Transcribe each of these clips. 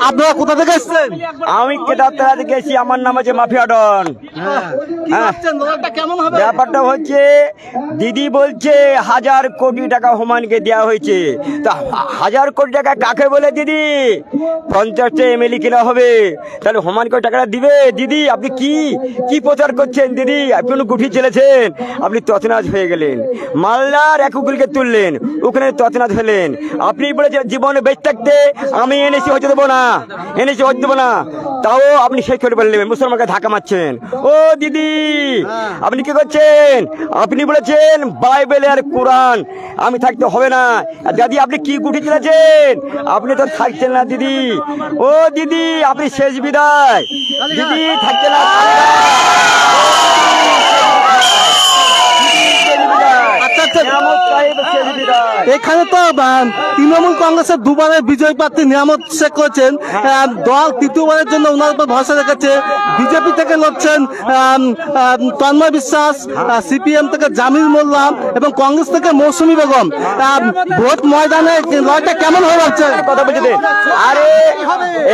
আপনারা কোথা থেকে এসছেন? আমি কেদারতলা থেকে এসেছি। আমার নাম আছে মাফিয়া ডন। ব্যাপারটা হচ্ছে, দিদি বলছে 1000 কোটি টাকা হুমায়ুনকে দেওয়া হয়েছে। তা 1000 কোটি টাকা কাকে বলে দিদি? 50টা এমএলএ কিনা হবে, তাহলে হুমায়ুনকে টাকাটা দিবে? দিদি আপনি কি প্রচার করছেন? দিদি আপনি গুঠি চলেছেন, আপনি তছনাছ হয়ে গেলেন। মালদার এক উকিলকে তুললেন, ওখানে তছনাছ হলেন। আপনি বলেছেন জীবনে বেঁচে থাকতে আমি এনেছি হতে দেবো না, এনেছি হতে দেবো না, তাও আপনি শেষ করে বললেন, মুসলমানকে ধাক্কা মারছেন। ও দিদি আপনি কি করছেন? আপনি বলেছেন বাইবেল আর কোরআন আমি থাকতে হবে না। দাদি আপনি কি গুটি চলেছেন? আপনি তো থাকছেন না দিদি। ও দিদি আপনি শেষ বিদায়, দিদি থাকছেন না। এখানে তো তৃণমূল কংগ্রেসের দুবারের বিজয় প্রার্থী নিয়ামত শেখ করেছেন, দল তৃতীয়বারের জন্য ওনার উপর ভরসা রেখেছে। বিজেপি থেকে লড়ছেন তন্ময় বিশ্বাস, সিপিএম থেকে জামিল মোল্লা এবং কংগ্রেস থেকে মৌসুমী বেগম। ভোট ময়দানে লড়াইটা কেমন হয়ে যাচ্ছে? কথা বলছে, আরে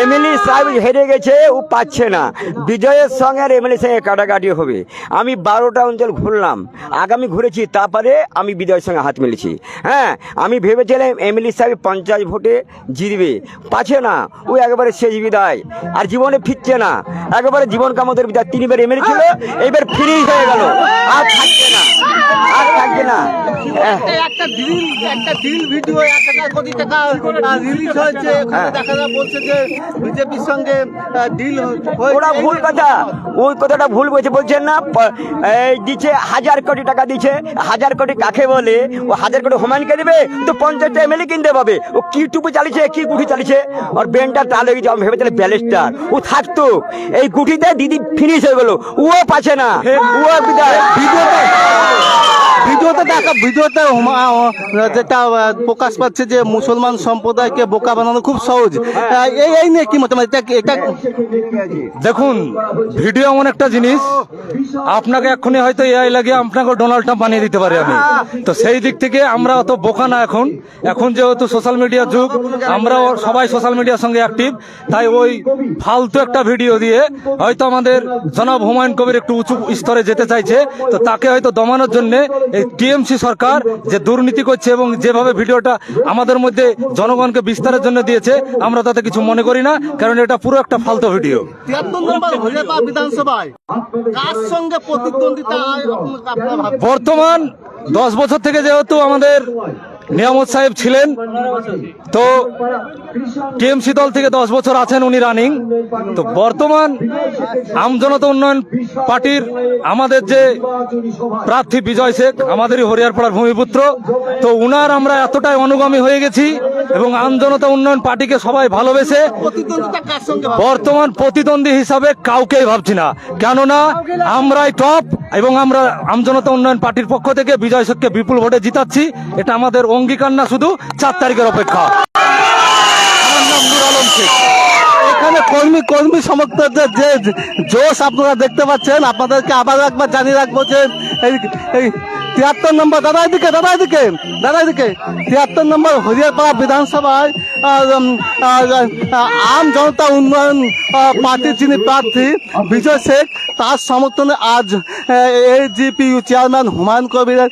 এমএলএ সাহেব হেরে গেছে, ও পাচ্ছে না। বিজয়ের সঙ্গে আর এমএলএ সঙ্গে কাটাকাটি হবে। আমি 12টা অঞ্চল ঘুরলাম, আগামী ঘুরেছি, তারপরে আমি বিজয়ের সঙ্গে হাত মিলেছি। হ্যাঁ, আমি ভেবেছিলাম এমএলএ সাহেব 50 ভোটে জিতবে, পাচ্ছে না। ও একেবারে শেষ বিদায়, আর জীবনে ফিরছে না। একেবারে জীবন কামতের বিদায়। 3বার এমএলএ ছিল, এইবার ফিনিশ হয়ে গেল, আর থাকছে না, আর থাকছে না। একটা ড্রিল ভিডিও 1000 কোটি টাকা রিলিজ হয়েছে, দেখা বলছে যে বিজেপির সঙ্গে ডিল ওরা ভুল কথা, ওই কথাটা ভুল বলছে। বলছেন না এই দিচ্ছে 1000 কোটি টাকা দিচ্ছে। 1000 কোটি কাকে বলে? ও 1000 কোটি হুমায়ুনকে দেবে তো 50টা এমএলএ কিনতে পাবে। ও কি টুপি চালিয়েছে, কি গুঠি চালিয়েছে, ওর ব্রেনটা তাল হয়ে গেছে। আমি ভেবেছিলাম ব্যালেস্টার, ও থাকতো। এই গুঠিতে দিদি ফিনিশ হয়ে গেল, ও পাচ্ছে না, ও বিদায়। ভিডিওতে যেটা প্রকাশ পাচ্ছে যে মুসলমান সম্প্রদায়কে বোকা বানানো খুব সহজ, এই নিয়ে কি মতামত? এটা দেখুন, ভিডিও এমন একটা জিনিস, আপনাকে এক্ষুনি হয়তো এআই লাগিয়ে আপনাকে ডোনাল্ড ট্রাম্প বানিয়ে দিতে পারি আমি। তো সেই দিক থেকে আমরা অত বোকা না। এখন যেহেতু সোশ্যাল মিডিয়ার যুগ, আমরাও সবাই সোশ্যাল মিডিয়ার সঙ্গে অ্যাক্টিভ, তাই ওই ফালতু একটা ভিডিও দিয়ে হয়তো আমাদের জনাব হুমায়ুন কবির একটু উঁচু স্তরে যেতে চাইছে। তো তাকে হয়তো দমানোর জন্য এই টিএমসি সরকার যে দুর্নীতি করছে এবং যেভাবে ভিডিওটা আমাদের মধ্যে জনগণকে বিস্তারের জন্য দিয়েছে, আমরা তাতে কিছু মনে করি না, কারণ এটা পুরো একটা ফালতু ভিডিও। 73 নম্বর হরিয়াপাড়া বিধানসভায় কার সঙ্গে প্রতিদ্বন্দ্বিতা? বর্তমান 10 বছর থেকে যেহেতু আমাদের নিয়ামত সাহেব ছিলেন, তো টিএমসি দল থেকে 10 বছর আছেন উনি রানিং। তো বর্তমান আমজনতা উন্নয়ন পার্টির আমাদের যে প্রার্থী বিজয় শেখ, আমাদেরই হরিয়ারপাড়ার ভূমিপুত্র, তো উনার আমরা এতটাই অনুগামী হয়ে গেছি এবং আমজনতা উন্নয়ন পার্টিকে সবাই ভালোবেসে বর্তমান প্রতিদ্বন্দ্বী হিসাবে কাউকেই ভাবছি না। কেননা আমরাই টপ এবং আমরা আমজনতা উন্নয়ন পার্টির পক্ষ থেকে বিজয় শেখকে বিপুল ভোটে জিতাচ্ছি। এটা আমাদের অঙ্গীকার না, শুধু 4 তারিখের অপেক্ষা। আমার নাম নূর আলম শেখ। এখানে কর্মী সমর্থকদের যে জোশ আপনারা দেখতে পাচ্ছেন, আপনাদেরকে আবার একবার জানিয়ে রাখবো যে এই 73 নম্বর দাদা এদিকে 73 নম্বর হরিয়ারপাড়া বিধানসভায় আম জনতা উন্নয়ন পার্টির যিনি প্রার্থী বিজয় শেখ, তার সমর্থনে আজ এজিপিইউ চেয়ারম্যান হুমায়ুন কবিরের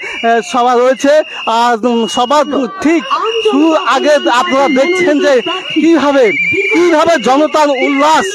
সভা রয়েছে। আর সবার ঠিক শুরু আগে আপনারা দেখছেন যে কিভাবে জনতার উল্লাস